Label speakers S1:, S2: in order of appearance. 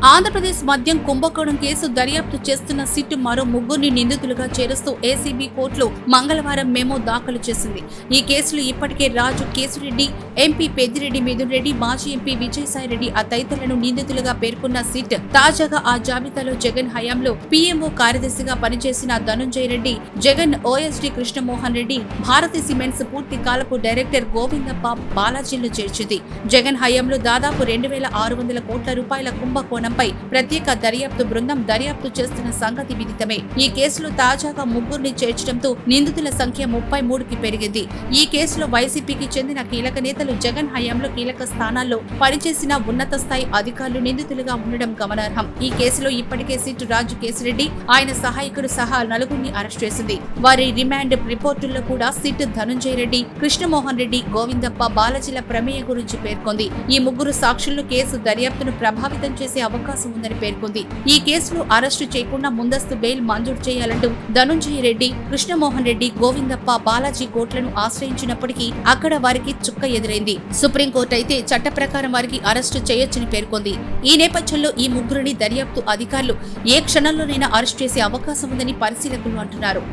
S1: ఆంధ్రప్రదేశ్ మద్యం కుంభకోణం కేసు దర్యాప్తు చేస్తున్న సిట్ మరో ముగ్గురిని నిందితులుగా చేరుస్తూ ఏసీబీ కోర్టులో మంగళవారం మెమో దాఖలు చేసింది. ఈ కేసులో ఇప్పటికే రాజు కేశిరెడ్డి, ఎంపీ పెద్దిరెడ్డి మిథున్ రెడ్డి, మాజీ ఎంపీ విజయసాయిరెడ్డి తదితరులను నిందితులుగా పేర్కొన్న సిట్ తాజాగా ఆ జాబితాలో జగన్ హయాంలో పీఎంఓ కార్యదర్శిగా పనిచేసిన ధనుంజయ రెడ్డి, జగన్ ఓఎస్డీ కృష్ణమోహన్ రెడ్డి, భారతీ సిమెంట్స్ పూర్తి కాలపు డైరెక్టర్ గోవిందప్ప బాలాజీలను చేర్చింది. జగన్ హయాంలో దాదాపు 2,600 కోట్ల రూపాయల కుంభకోణం ప్రత్యేక దర్యాప్తు బృందం దర్యాప్తు చేస్తున్న సంగతి విదితమే. ఈ కేసులో తాజాగా ముగ్గురిని చేర్చడంతో నిందితుల సంఖ్య 33కి పెరిగింది. ఈ కేసులో వైసీపీకి చెందిన కీలక నేతలు జగన్ హయాంలో కీలక స్థానాల్లో పనిచేసిన ఉన్నత స్థాయి అధికారులు నిందితులుగా ఉండడం గమనార్హం. ఈ కేసులో ఇప్పటికే సిట్ రాజు కేశిరెడ్డి, ఆయన సహాయకుడు సహా 4గురిని అరెస్ట్ చేసింది. వారి రిమాండ్ రిపోర్టుల్లో కూడా సిట్ ధనుంజయ రెడ్డి, కృష్ణమోహన్ రెడ్డి, గోవిందప్ప, బాలాజీల ప్రమేయం గురించి పేర్కొంది. ఈ ముగ్గురు సాక్షులను కేసు దర్యాప్తును ప్రభావితం చేసే అవకాశం ఉందని పేర్కొంది. ఈ కేసులో అరెస్టు చేయకుండా ముందస్తు బెయిల్ మంజూరు చేయాలంటూ ధనుంజయ రెడ్డి, కృష్ణమోహన్ రెడ్డి, గోవిందప్ప, బాలాజీ కోర్టులను ఆశ్రయించినప్పటికీ అక్కడ వారికి చుక్క ఎదురైంది. సుప్రీంకోర్టు అయితే చట్ట ప్రకారం వారికి అరెస్టు చేయొచ్చని పేర్కొంది. ఈ నేపథ్యంలో ఈ ముగ్గురిని దర్యాప్తు అధికారులు ఏ క్షణంలోనైనా అరెస్టు చేసే అవకాశం ఉందని పరిశీలకులు అంటున్నారు.